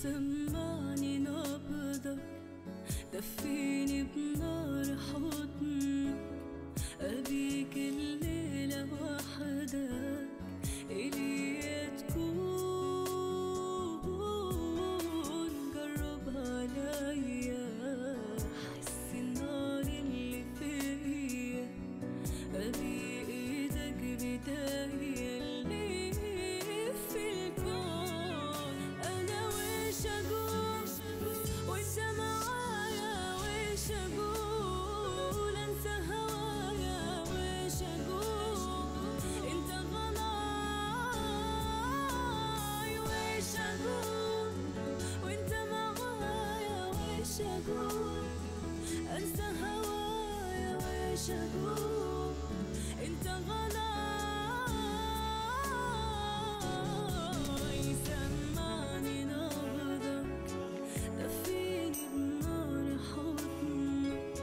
سمعني نبضك، دفيني بنار حضنك، أبيك الليلة وحدك إلي تكون، جرب عليا حس النار اللي فيا، أبي إيدك بداية اللي في الكون. أنا وش أقول وأنت معايا، وش أقول أنسى هوايا، وش أقول أنت غلاي، وش أقول وأنت معايا، وش أقول أنسى هوايا، وش أقول أنت غلاي. سمعني نبضك، دفيني بنار حضنك،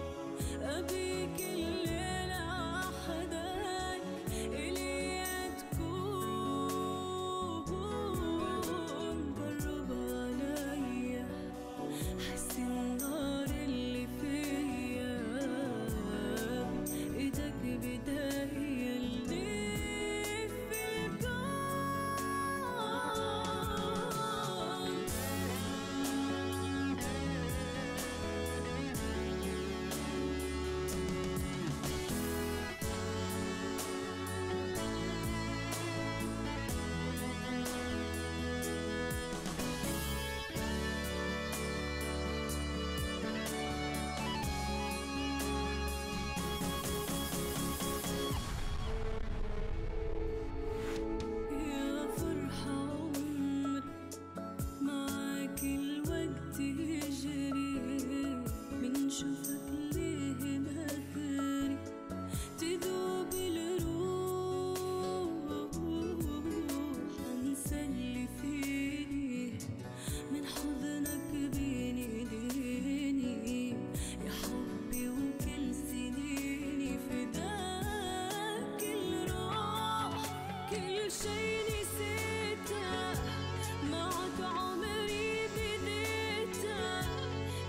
أبيك الليلة وحدك إلي تكون، جرب عليا حس النار اللي فيا، إيدك بداية اللي في الكون. يا فرحة عمري معاك الوقت يجري، من شوفك ليه نادري تذوب الروح، أنسى اللي فيني من حضنك بيني ليني، يا حبي وكل سنيني فداك الروح، كل شي نسيته معك عمري بديته،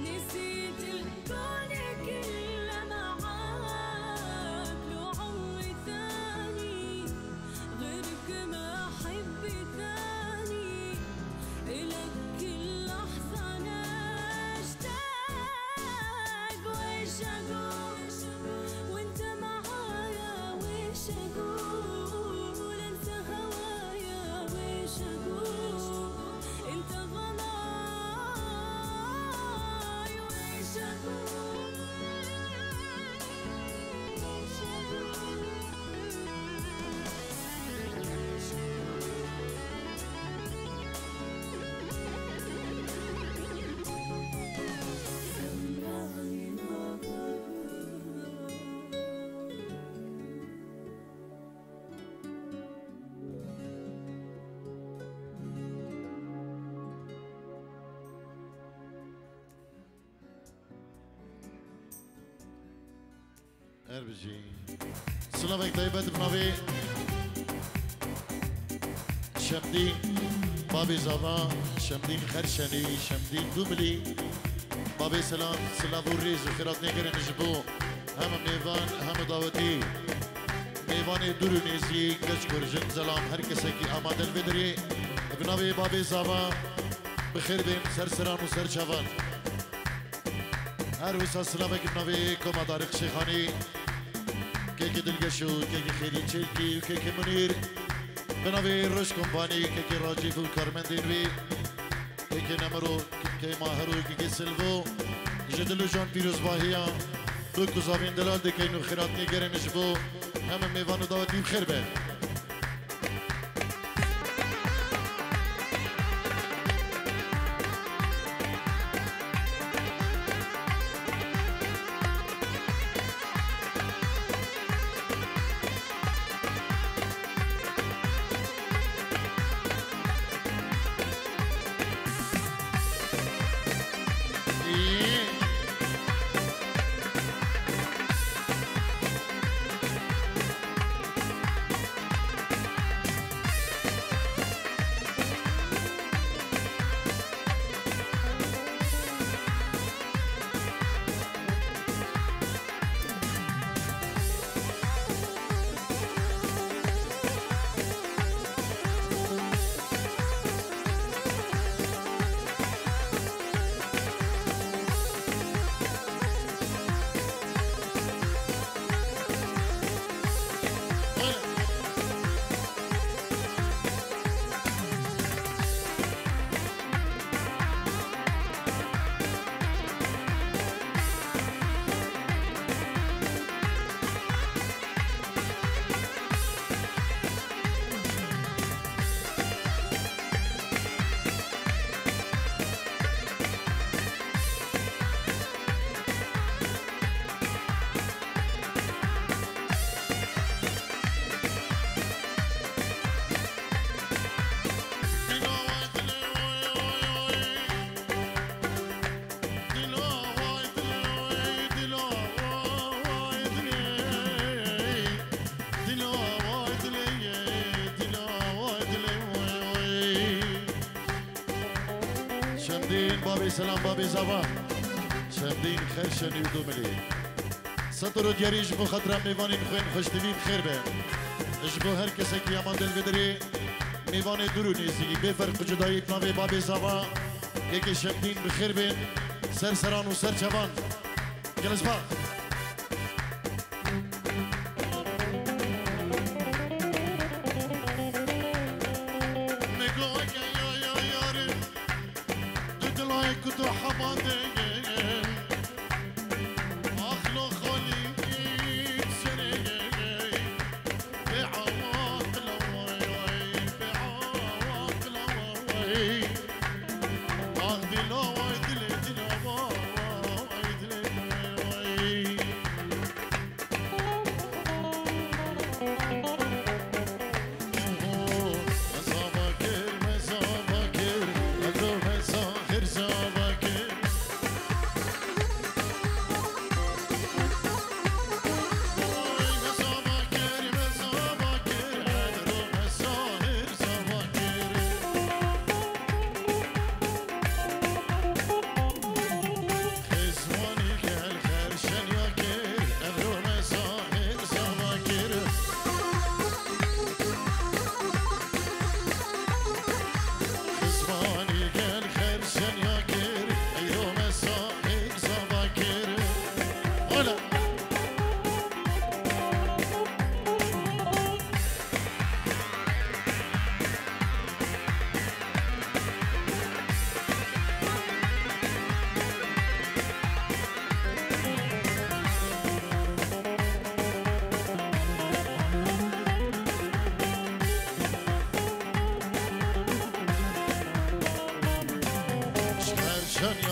نسيت الكون كله معاك، لو عمري ثاني غيرك ما أحب ثاني، إلك كل لحظة أنا أشتاق، وش أقول وأنت معايا، وش أقول أنسى هوايا، وش أقول أنت غلاي، وش أقول وش سمعني نبضك. اربجي سلامك طيبة بنبي شمدين بابي زبا، شمدين خرشني، شمدين دوملي، بابي سلام سلام الريز وخيرات نيجر نجبو، هم ميفان هم دعوتي ميفاني دورونيزي كشكر جن زلام هر کسی کی آماده بدری بنبی بابي زبا بخير بين سرسران وسر شوان هر وسا سلامك بنبي كما دارق شيخاني كيكي دلقشو كيكي خيري تشيلكي وكيكي منير بنبي روش كومباني كيكي راجيف وكارمن دينوي كيكي نمرو كيكي ماهرو كيكي سلفو جدلو جان بيروز باهيا دوكو زابين دلال دكينو خيرات نيجر نجبو هم ميوانو داوتي بخير بين شمدين بابي سلام بابي زبا شمدين خير شني ودوملي سطر دياري جبو خطرة ميواني نخوين خوش تبين خير بين جبو هر کسی که یمان دل بدری میوان درونی زیگی بفرق جدایی ناوی بابی زبا یکی شمدین بخیر بین سر سران و سر چوان گلس با كنتو حمادي اخلو خولي سني بعواق لوي بعواق لوي اخذي لوي دلي لوي دلي مزابكر مزابكر ابو مساخر زابكر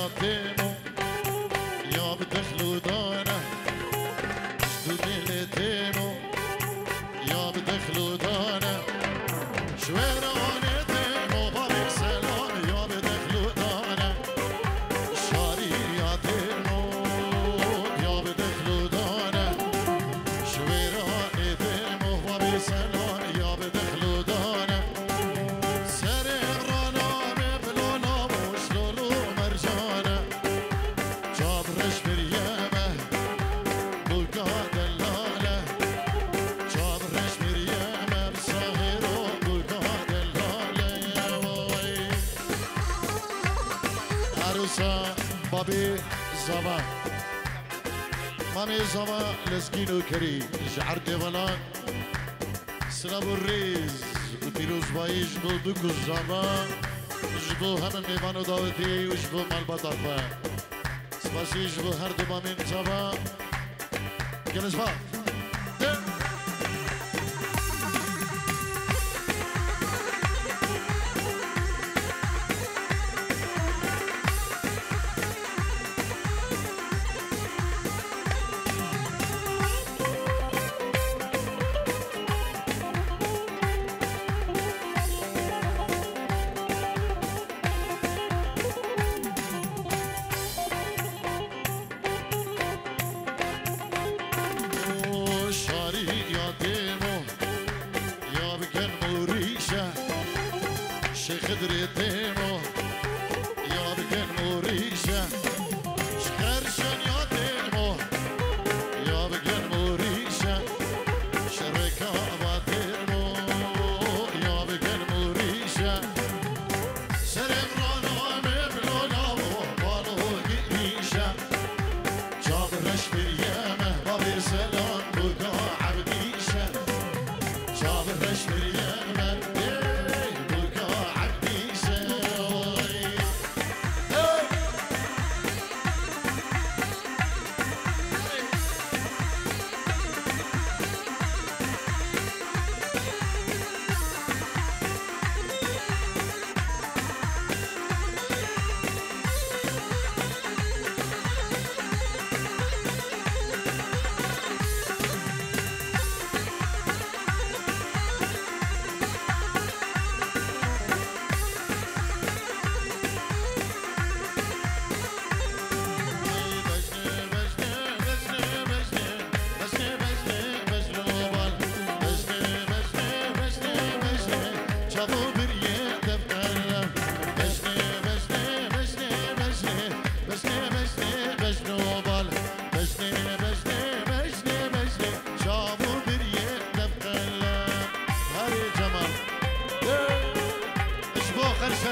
يا تيمو يا بدخلو دانا شدودي تيمو يا بدخلو دانا شويراني تيمو بابك سلام يا بدخلو دانا شاري يا تيمو يا بدخلو دانا شويراني تيمو بابك سلام يا بدخلو دانا بابي زبا مامي زبا لسكينو كري جعر ديفالان سلام الريز وتيروز بايش بودوكو زبا جبو هم ميوانو داوتي وجبو مال بطاقة سباسي جبو هر دو مامين زبا جلس با خدري تيمو يا بكن موريشة شخرشن يا تيمو يا بكن موريشة شركة باتيمو يا بكن موريشة سرمرانا مبلونا وبالو قريشة جاب رشبر يامه بابي سلام بقى عبديشة جاب رشبر يامه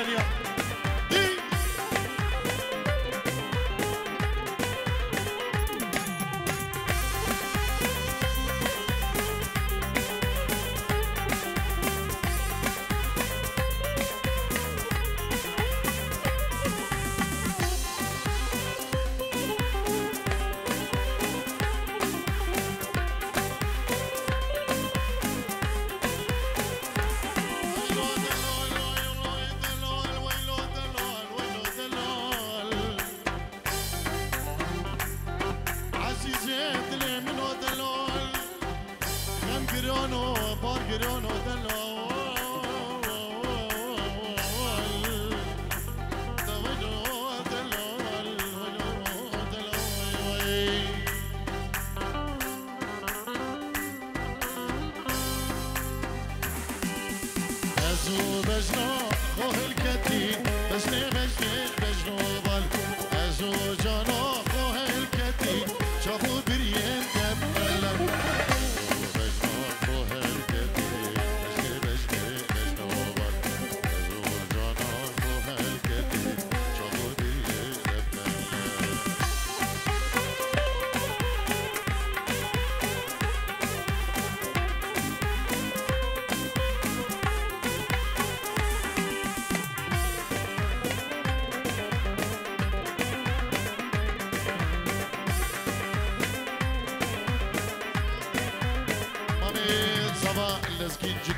الدنيا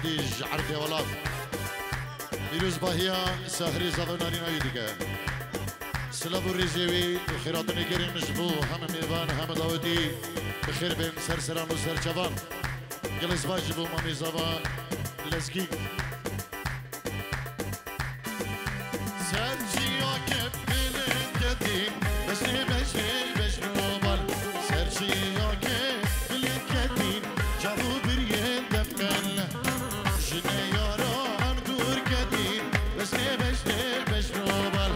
دي عرضي والله فيروز باهيا سهري زبناني نايدك سلاب الرجوي خيراتني كريم مجبو هم ميبان هم داودي بخير بين سرسران وسرچوان جلس باجبو مامي زبا لزكي سرچيا كبلن كدي بشني بشنوبال سرچيا كبلن كدي جابو بريان دفكن جنياران دور كدين بشنوبال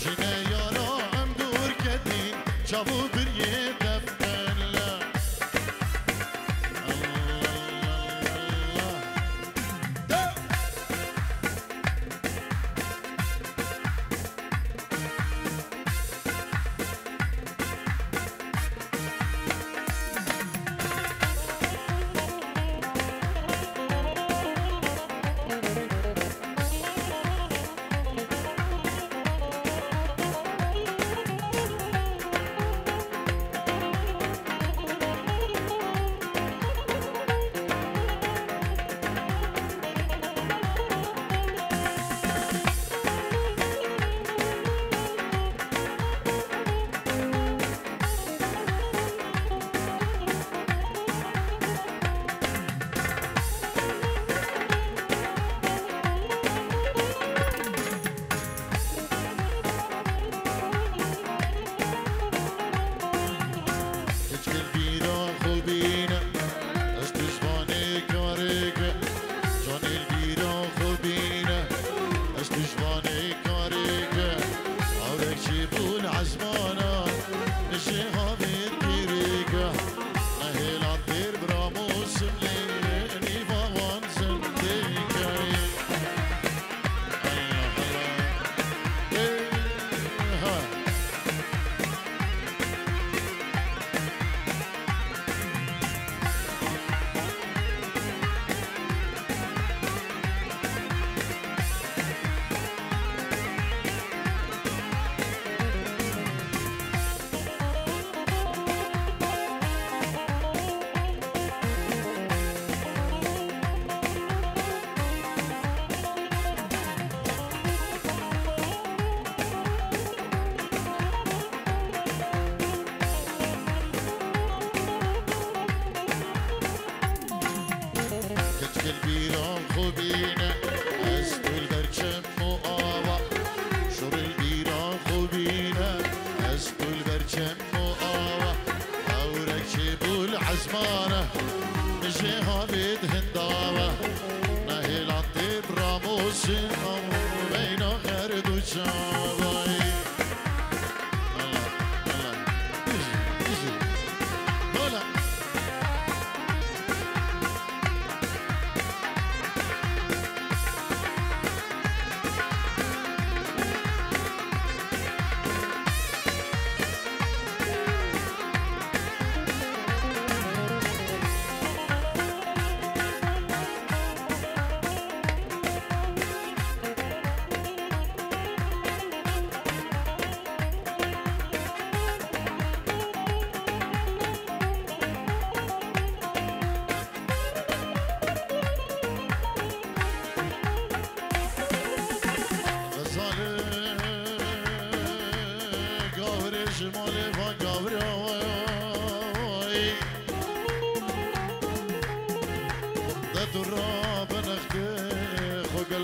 جنياران دور كدين جابو بريه دفن لا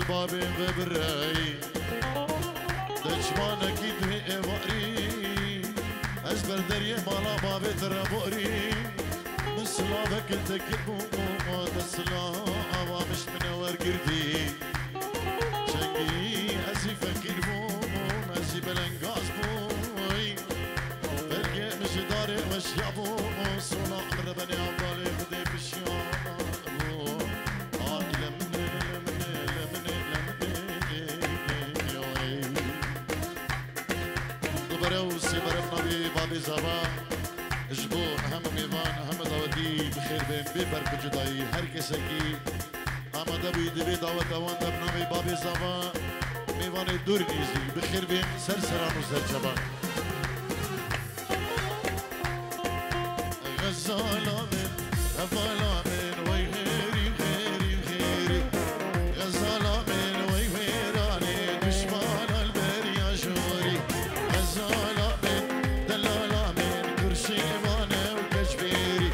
بابي ببراي دجمانك يدوي إباري أجبر دريه مالا بابي ترى بؤري مسلابك التكبو تسلا مش من ورقردي شنقي أزي فكر بوم أزي بلنقاز بوي برقي مش داري مش يابو صولا عمر بني عبالي خدي بشيان بروسي برب نبي بابي زبا جبو هم ميوان هم داودي بخير بين ببرك جداي هر كسكي اما دبي دبي دعوت اوان دب نبي بابي زبا ميوان دور نيزي بخير بين سرسران وسرجبا غزالة من أفلا من وي غيري غيري غيري غزالة من وي غيراني دشمان البريا جوري غزالة من دلالة من كرسي وانا وكشبيري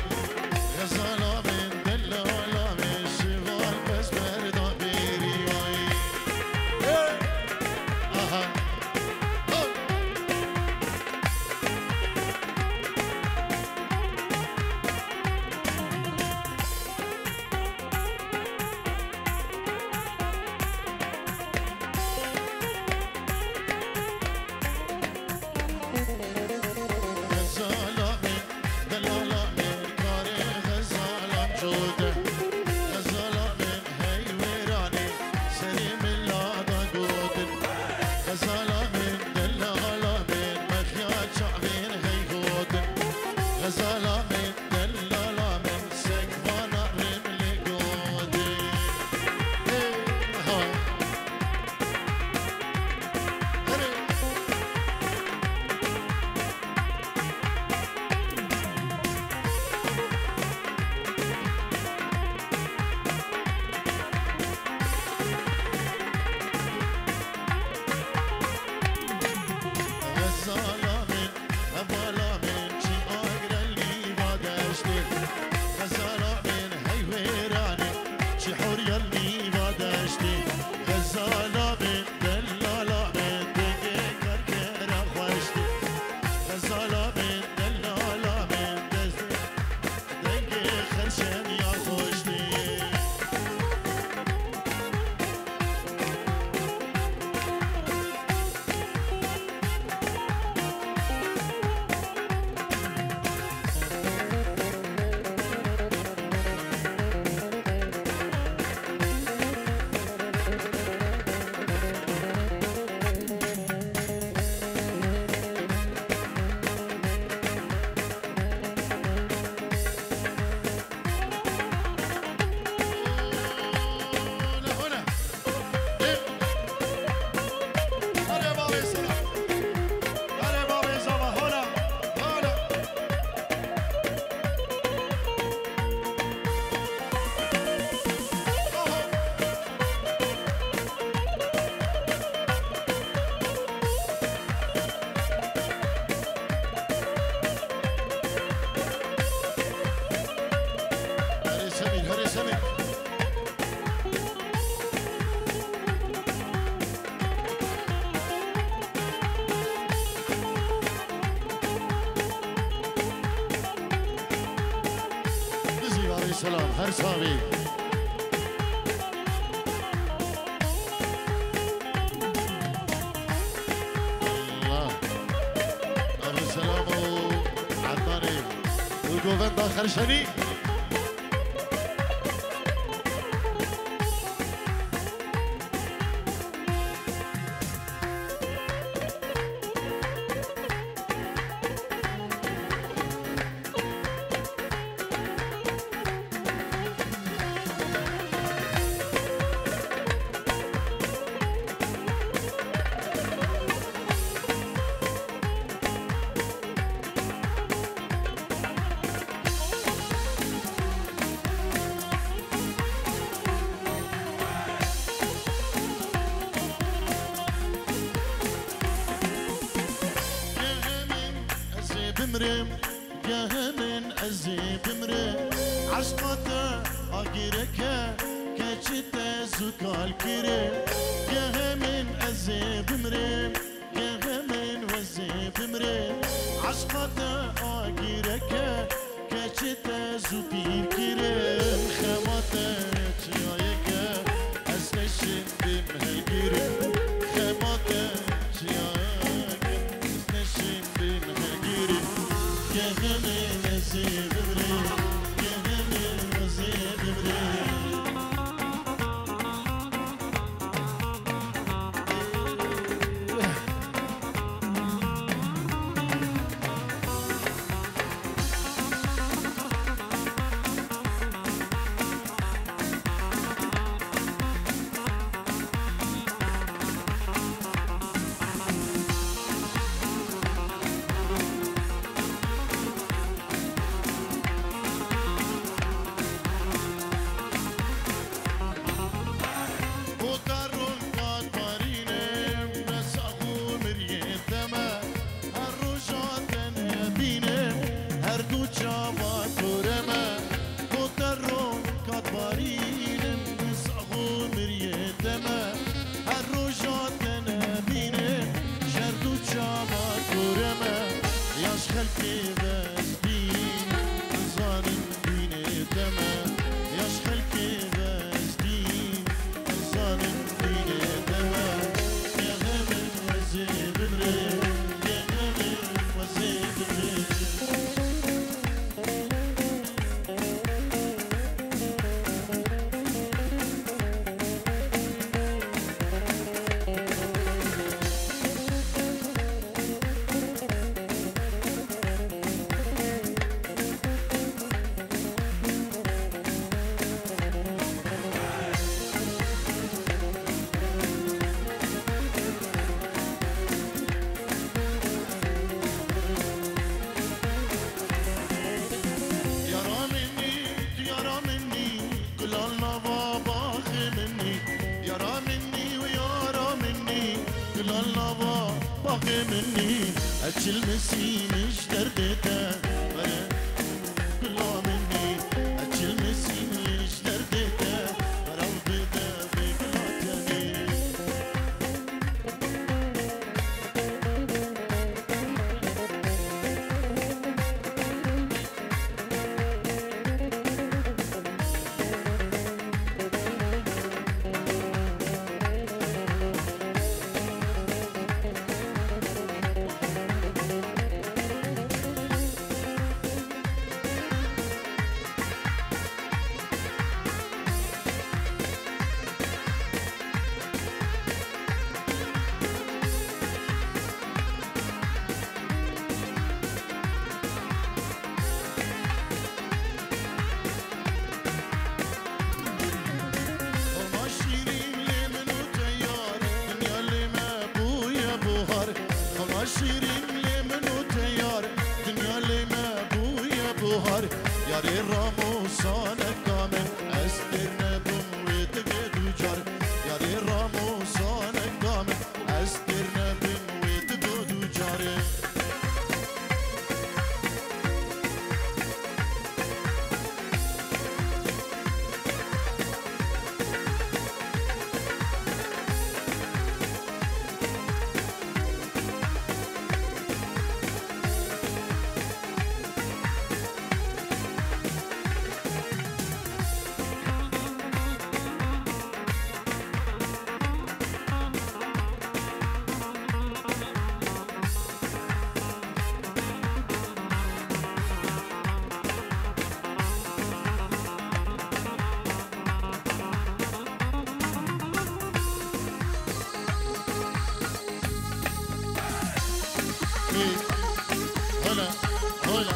غزالة من دلالة من شغال بس بردا بيري وي اها سلام هر ساوي الله ابو سلام وعدناني وجوفن داخل شني بمرم يا من أزي بمرم عشقته أجرك كجته زكال كريم يا من أزيب مريم يا من وزيب مريم عشقته آقيرك كشته زبير كريم خماته جايك أسنشن بمهجرم خماته جايك أسنشن بمهجرم يا من أزيب مريم يا من وزيب مريم مني أجل مسينش دردته كلا مني أجل مسينش دردته مرو بدا بقلاتني شيرين لمن وتيار دنيا لما ابويا بوهر يا رير راموسانا كامل استرنا بموت قدوجار يا رير راموسانا كامل استرنا بموت قدوجار هلا هلا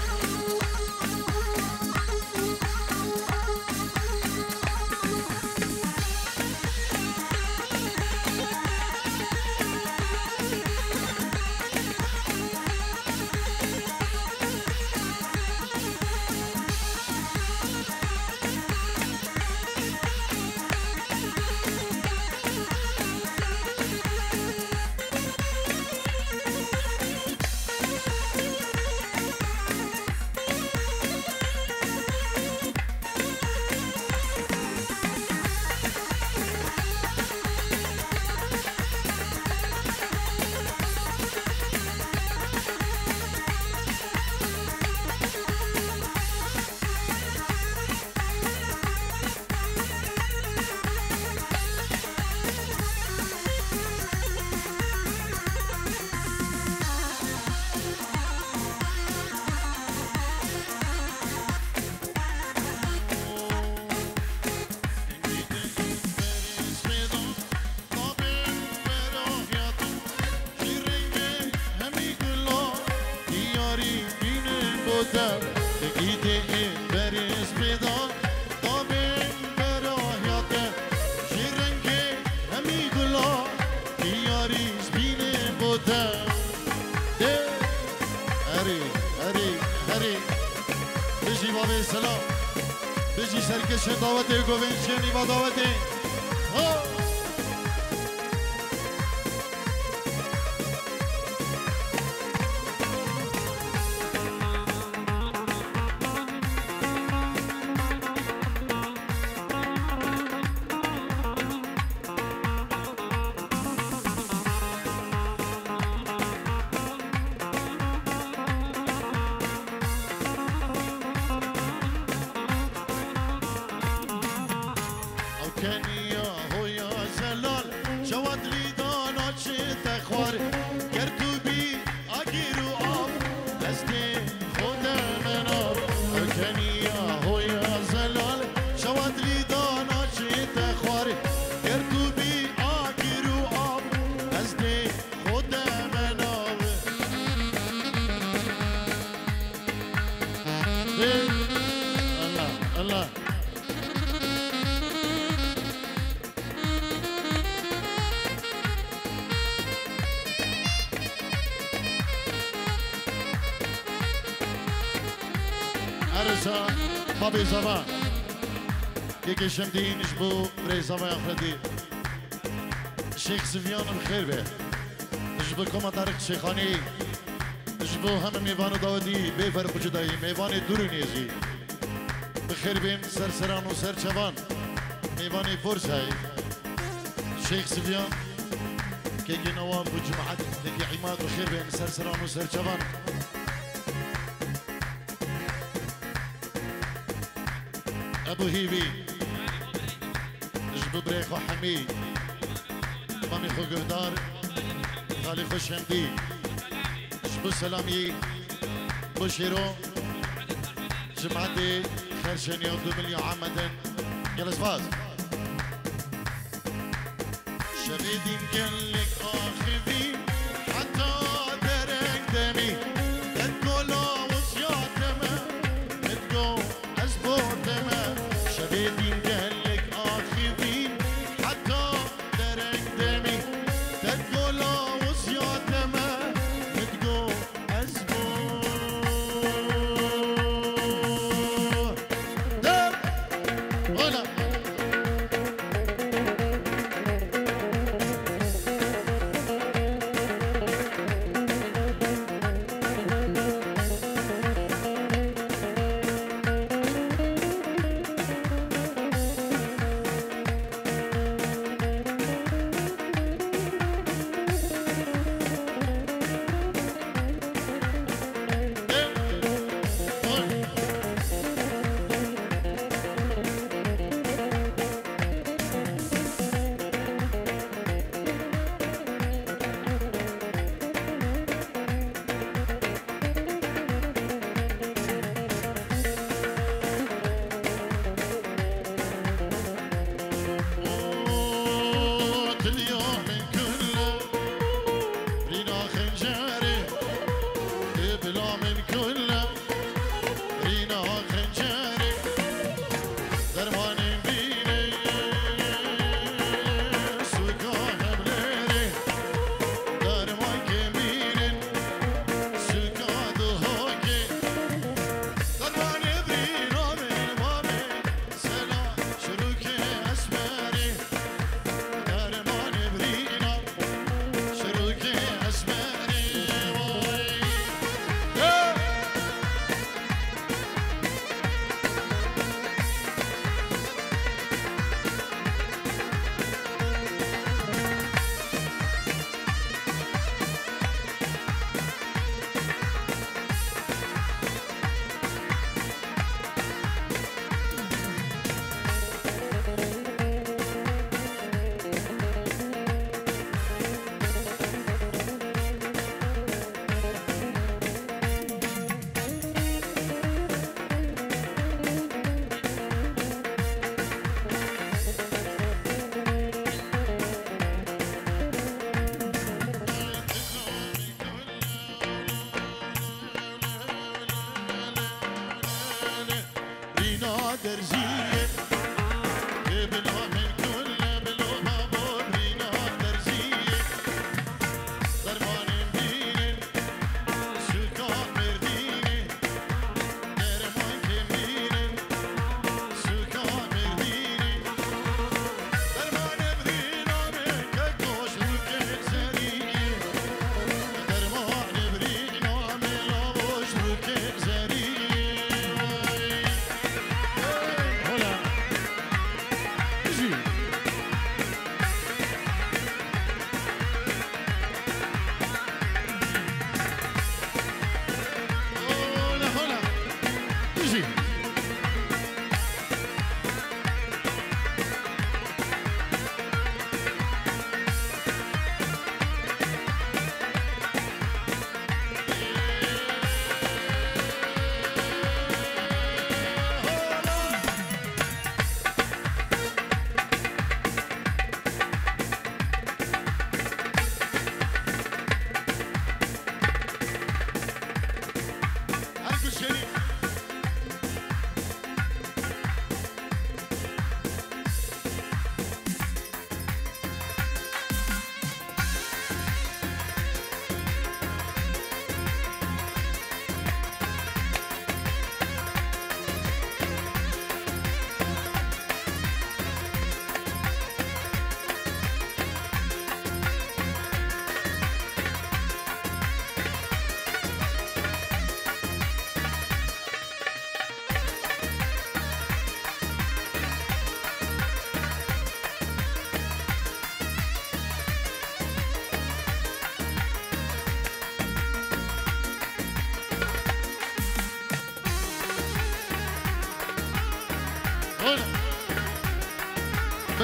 بودم بگیده بریز بیدا دامن براهیاته شیرنگه همی گلا بیاریز بینه بودم ده هری هری هری بجی بابی سلام بجی سرکش دعوته گوینچینی با دعوته بابي زمان يكي شمدين جبو بري زمان أخردي الشيخ سفيان بخير به جبو كما طارق الشيخاني جبو هم ميوان داودي بفرق جدائي ميوان دورونيزي بخير بين سرسران وسر شبان ميواني فرساي الشيخ سفيان كيكي نواب وجماعات كيكي عماد بخير بين سرسران وسر شبان أبو هيبي جبو بريخو حمي مامي خو قهدار خالي خو شمدي جبو سلامي بو شيرو جمعتي خرشن يوم 2 مليون عامة يلا سفاز شبيدين قالك آخذي حتى درك دمي تتقولو وصياتما تتقو أسبوتما شبيدين قالك آخذي حتى درك دمي تتقولو وصياتما تتقو أسبوت دم هنا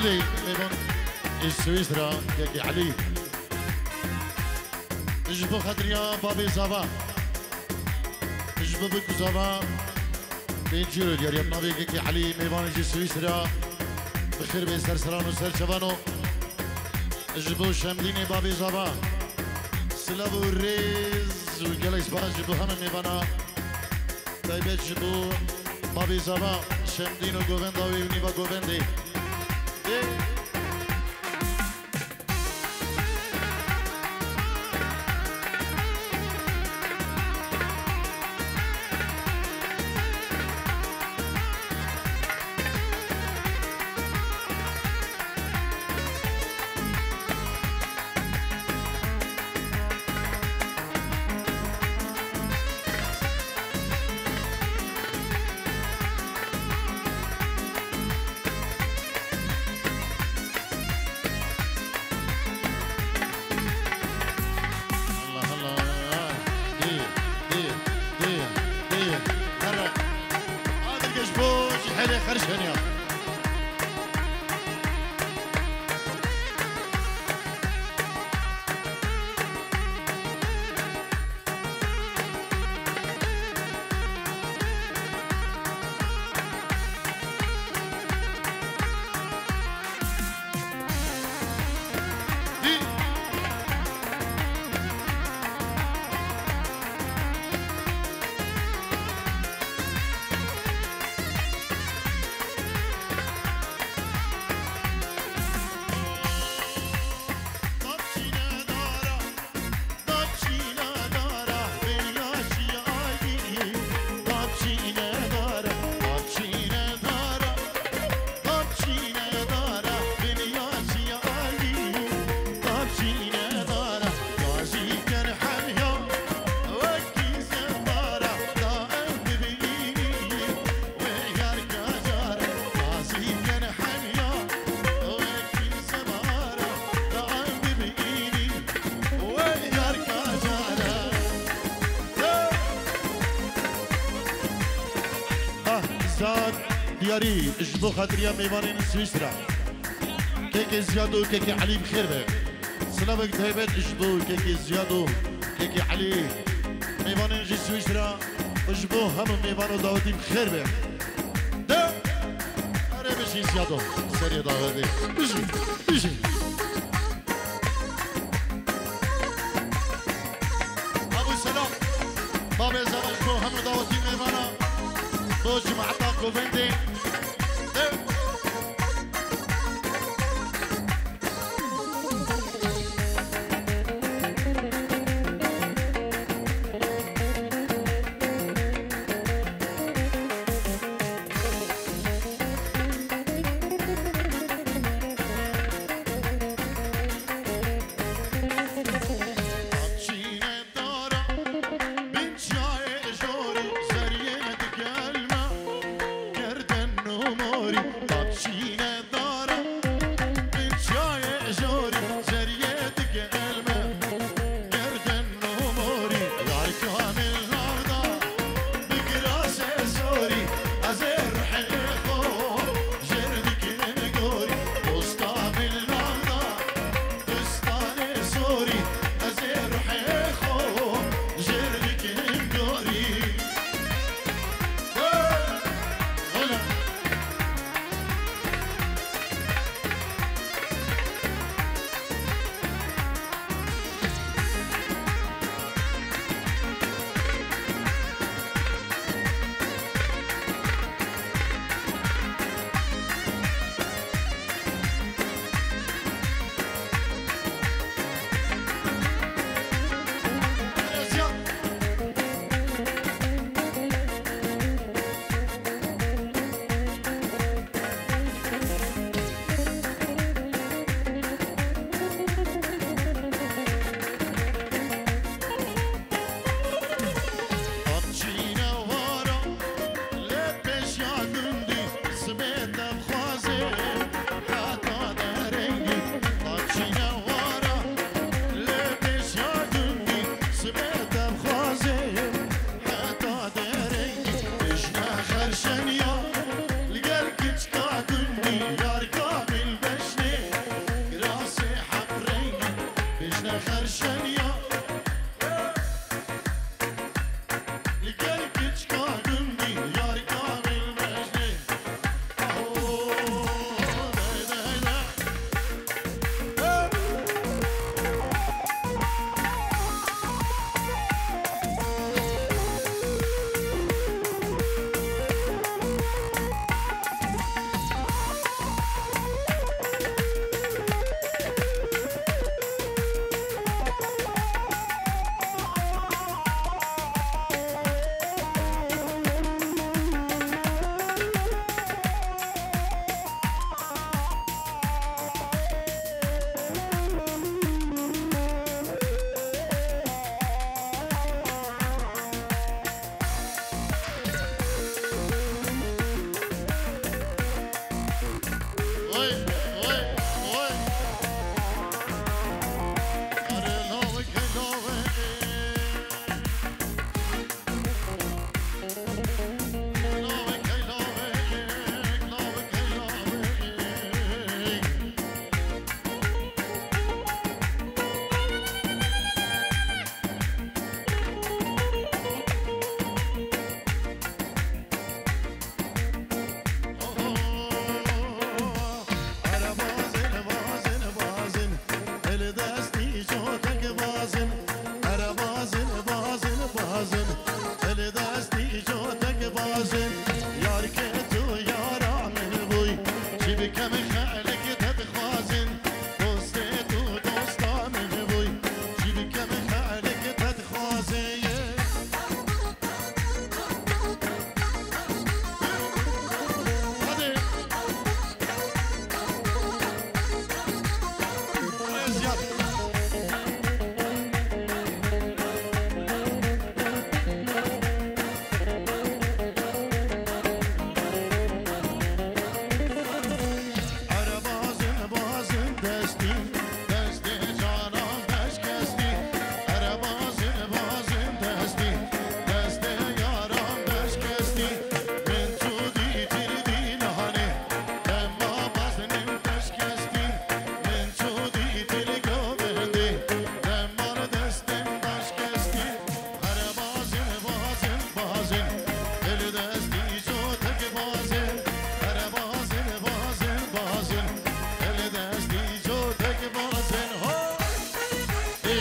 بلي ميبون السويسرا كيكي علي اجبو خدريا بابي زابا اجبو بكو زابا بينجيرو ديار يمنا بيكي علي ميبان جي سويسرا بخير بي سرسران وسر شبانو اجبو شمديني بابي زابا سلابو الريز وقليس با اجبو هم ميبانا طيبت جبو بابي زابا شمدينو گووندا ويونيبا گووندي دياري اجبو خاطريا ميمانين سويسرا كيكي زيادو كيكي علي بخير بك سلامك تهيبت اجبو كيكي زيادو كيكي علي ميمانين جي سويسرا اجبو هم ميمانو داودي بخير بك ده اري بشي زيادو سري داودي بيجي ابو سلام بابا زواج بو هم داودي ميمانا بو جماعة كوفندي دستی دست جانم بشکستی هر بازن بازن دستی دست یارم بشکستی من تو دیتر دیلانه اما بازنم بشکستی من تو دیتر گوبندی دمار دستم بشکستی هر بازن بازن بازن دل دستی جو تک بازن هر بازن بازن بازن دل دستی جو تک بازن هو ای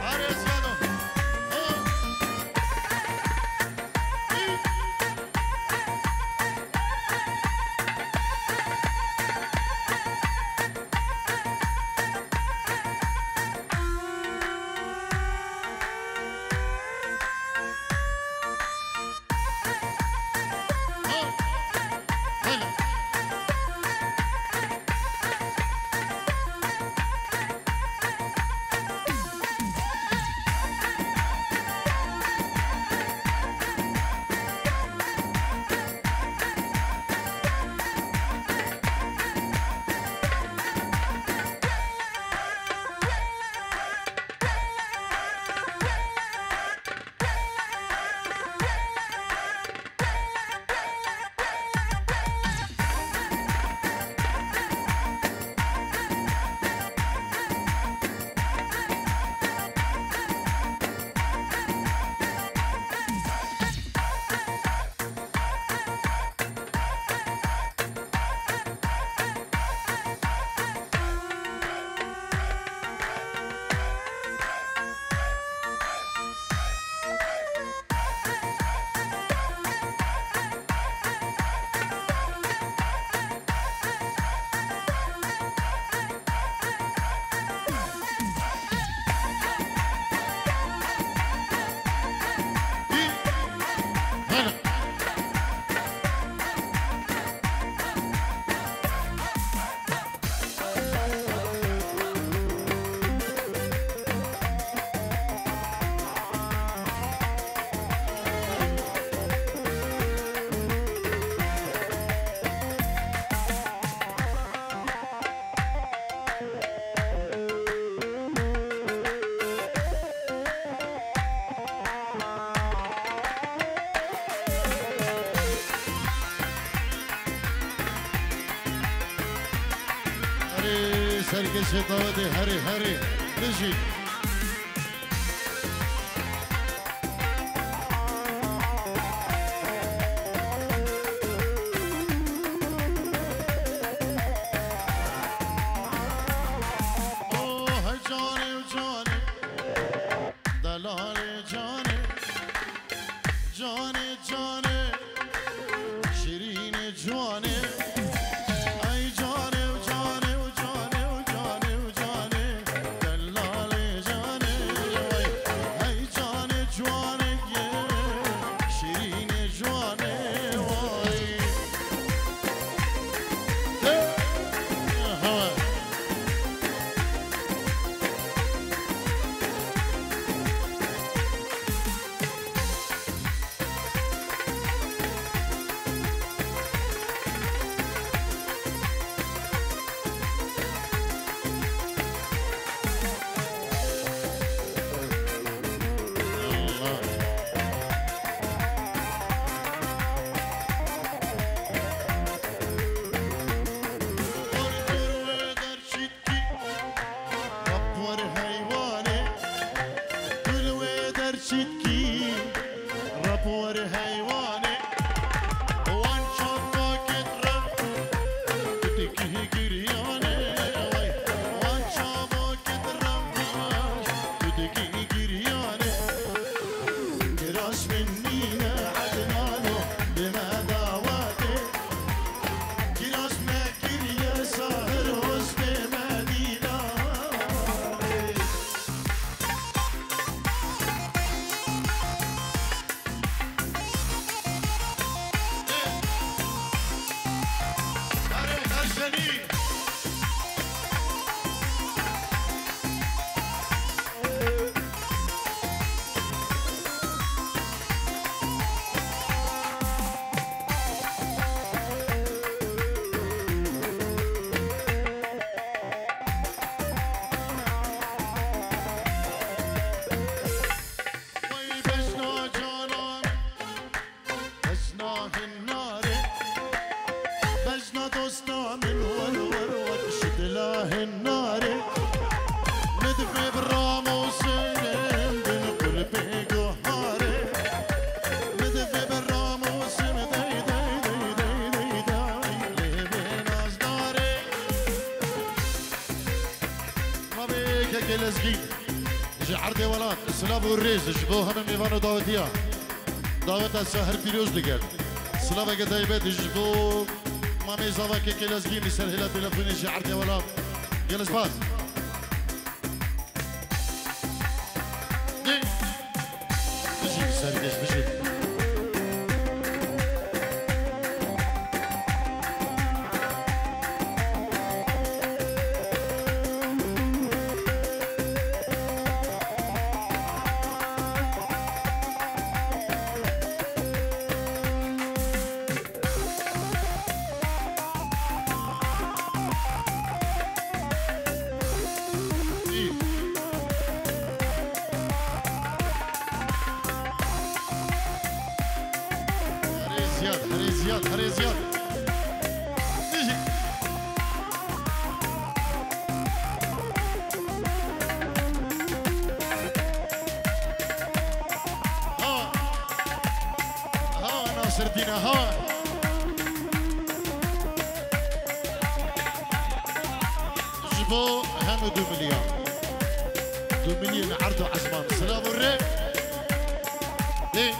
Ares yano سرکش داده هری هری نجی اوه جانه و جانه دلال جانه جانه جانه شیرین جوانه ای جانه و جانه و جانه و جانه و جانه دلال بابي كجلزجي جي عرضي ولاد سلاب والريز جبوها من ميفانو داوتيا داوتا سهر بيروز دقل سلابا قدايبات جبو مامي زافا كجلزجي مسر هلا تلفوني جي عرضي ولاد جلس باز بجي سرقش بجي هري زياد نجي ها ناصر دينا ها جبو هم 2 مليون 2 مليون عرض عزمان سلام الريب ايه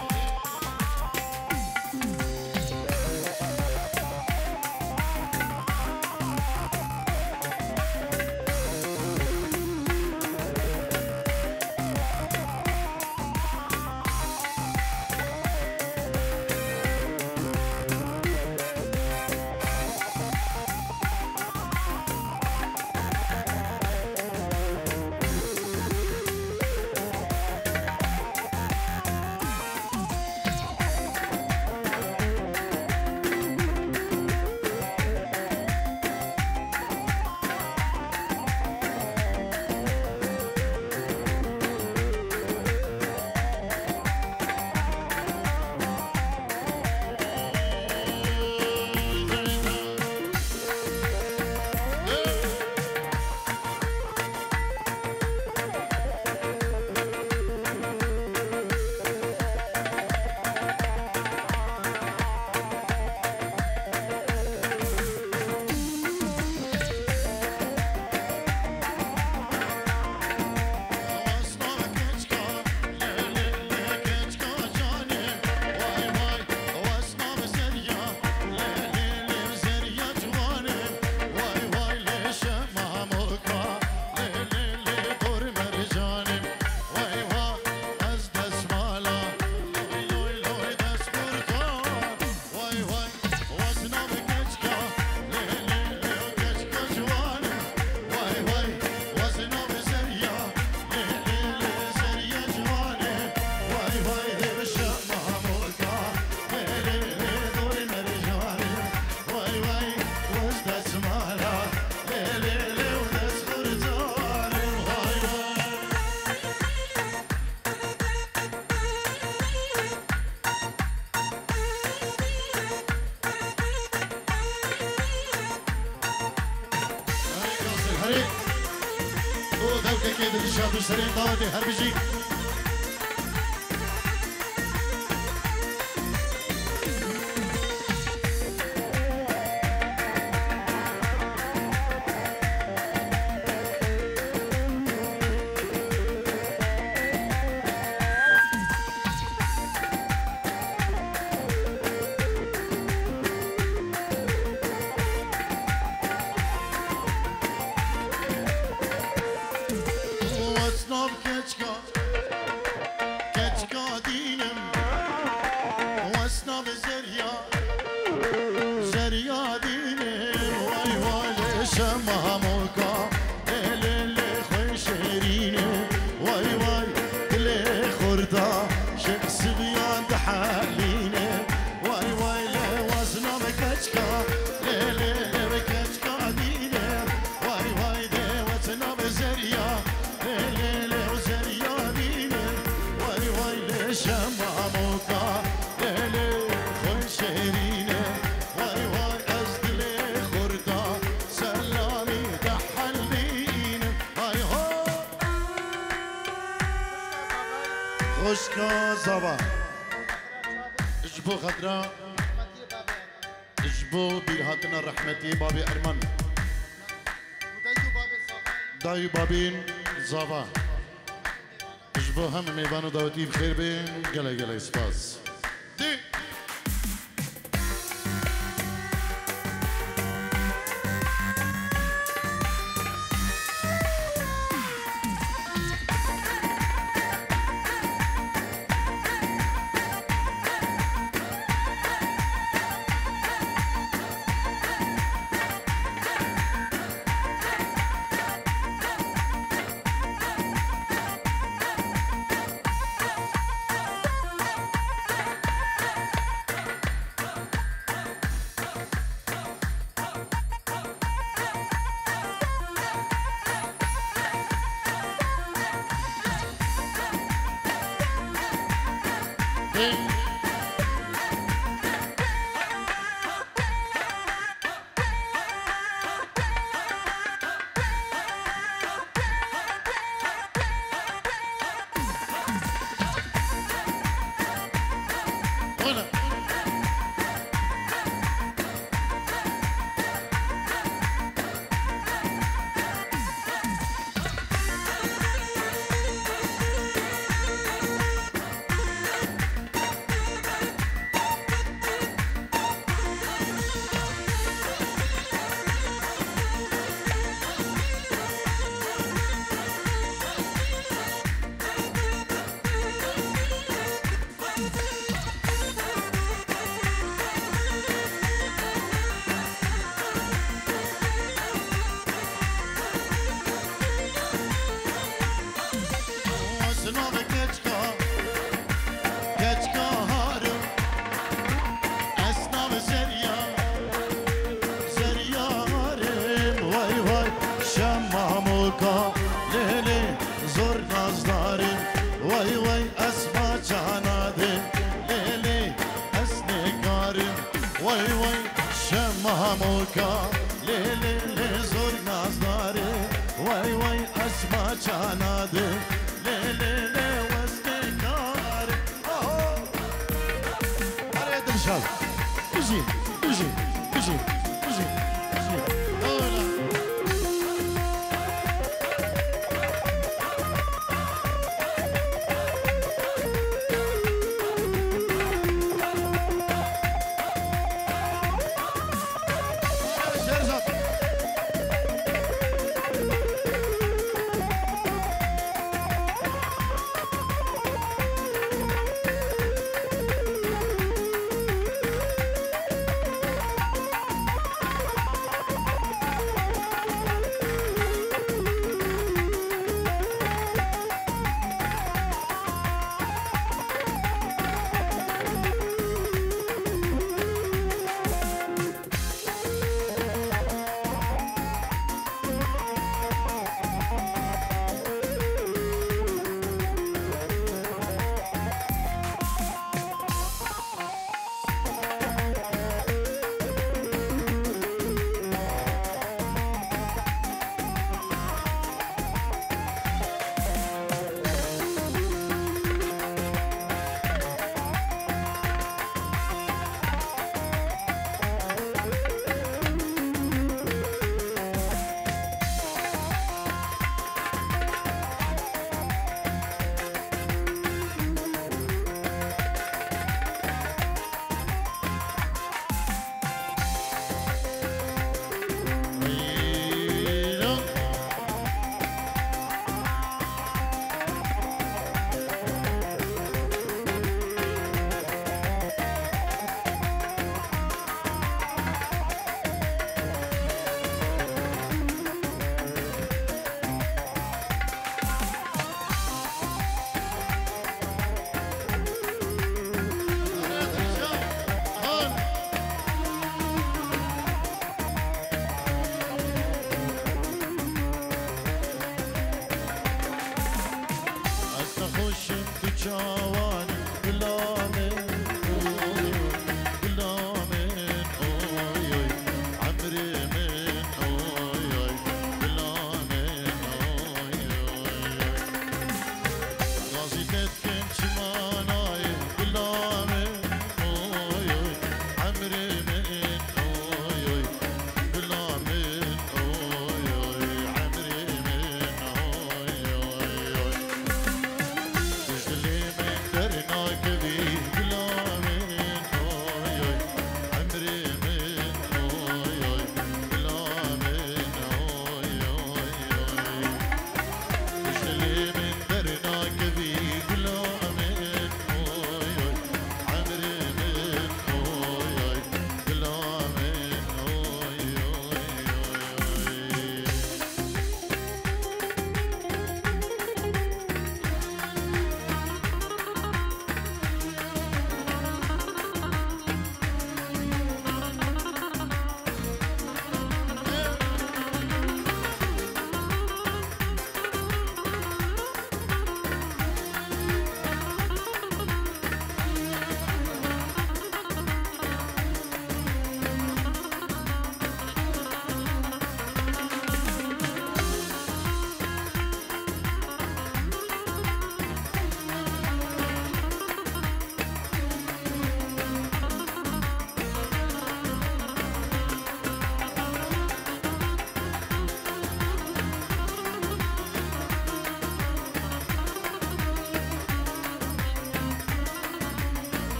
شادو سرين داودي هربجي خوشکا زبا اجبو خدرا اجبو بيرهاتنا رحمتي بابي ارمن داي بابين زافا جبو هم ميوانو داوتي بخير بين قلي قلي سباس دي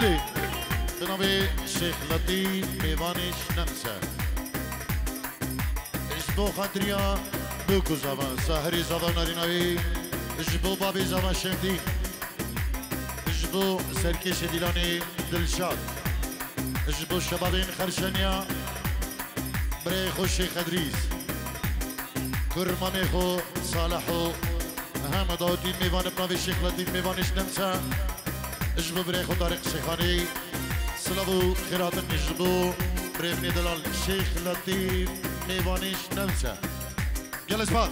بلي بنابي الشيخ لطيف ميوانش نمسا اجبو خاطريا بوكو زمان ساهري زمان ناريناوي اجبو بابي زمان شمدي اجبو سركيش ديلاني دلشاد اجبو شبابين خرشانيا بري خو الشيخ ادريس كرماني خو صالحو هم داودين ميوان بنابي الشيخ لطيف ميوانش نمسا اجبو بري خو طارق شيخاني سلابو خيرات اجبو بري بني دلال الشيخ لطيف ميوانش نمسا يلا اسباط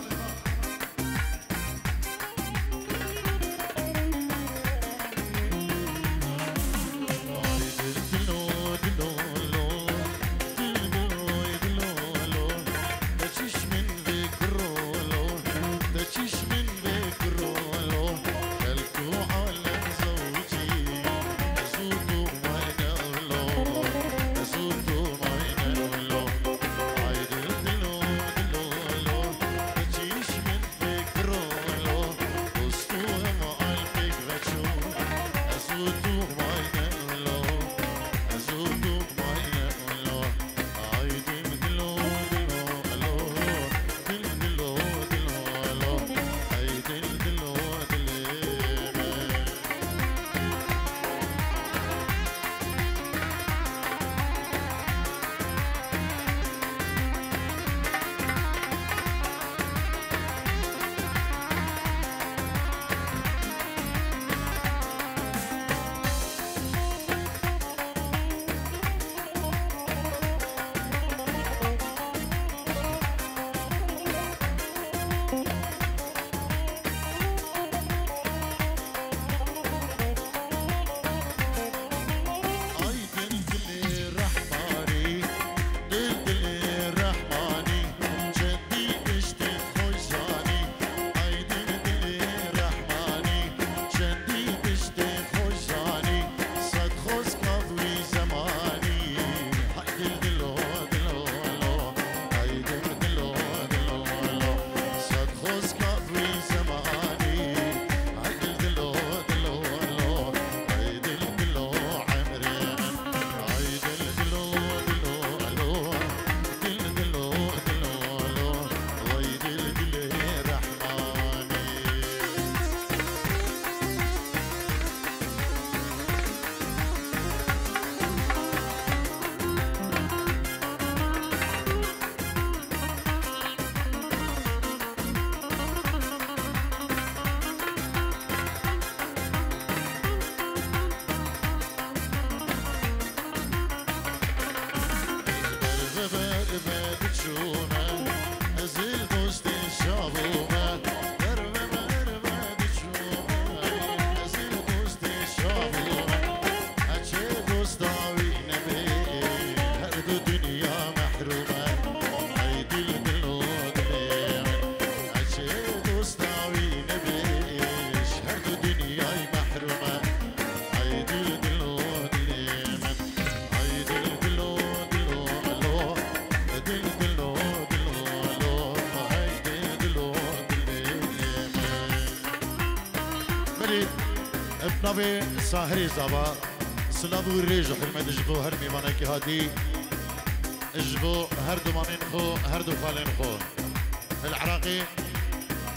نبي ساهري زبا سلابو ريجو حلمة اجبو هر ميمانا كي هادي اجبو هر دومانين خو هر دو خالين خو العراقي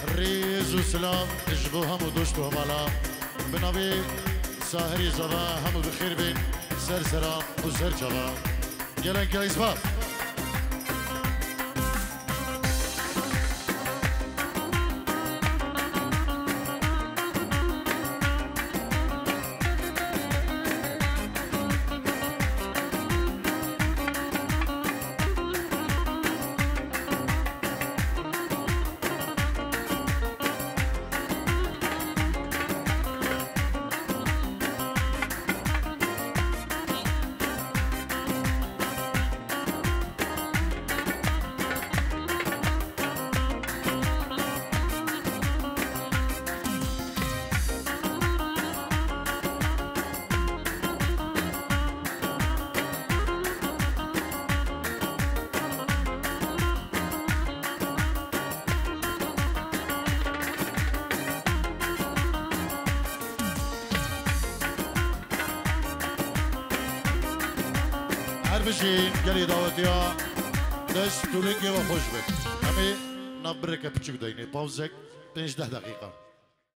الريز وسلام اجبو همو دوشتو همالا بنبي ساهري زبا همو بخير بين سر سلام وسر جبا يلا كايس باب بشین گلی دعوتی ها دست طولنگی و خوش بید همه نبرک پچک داینه پاوزک 15 دقیقه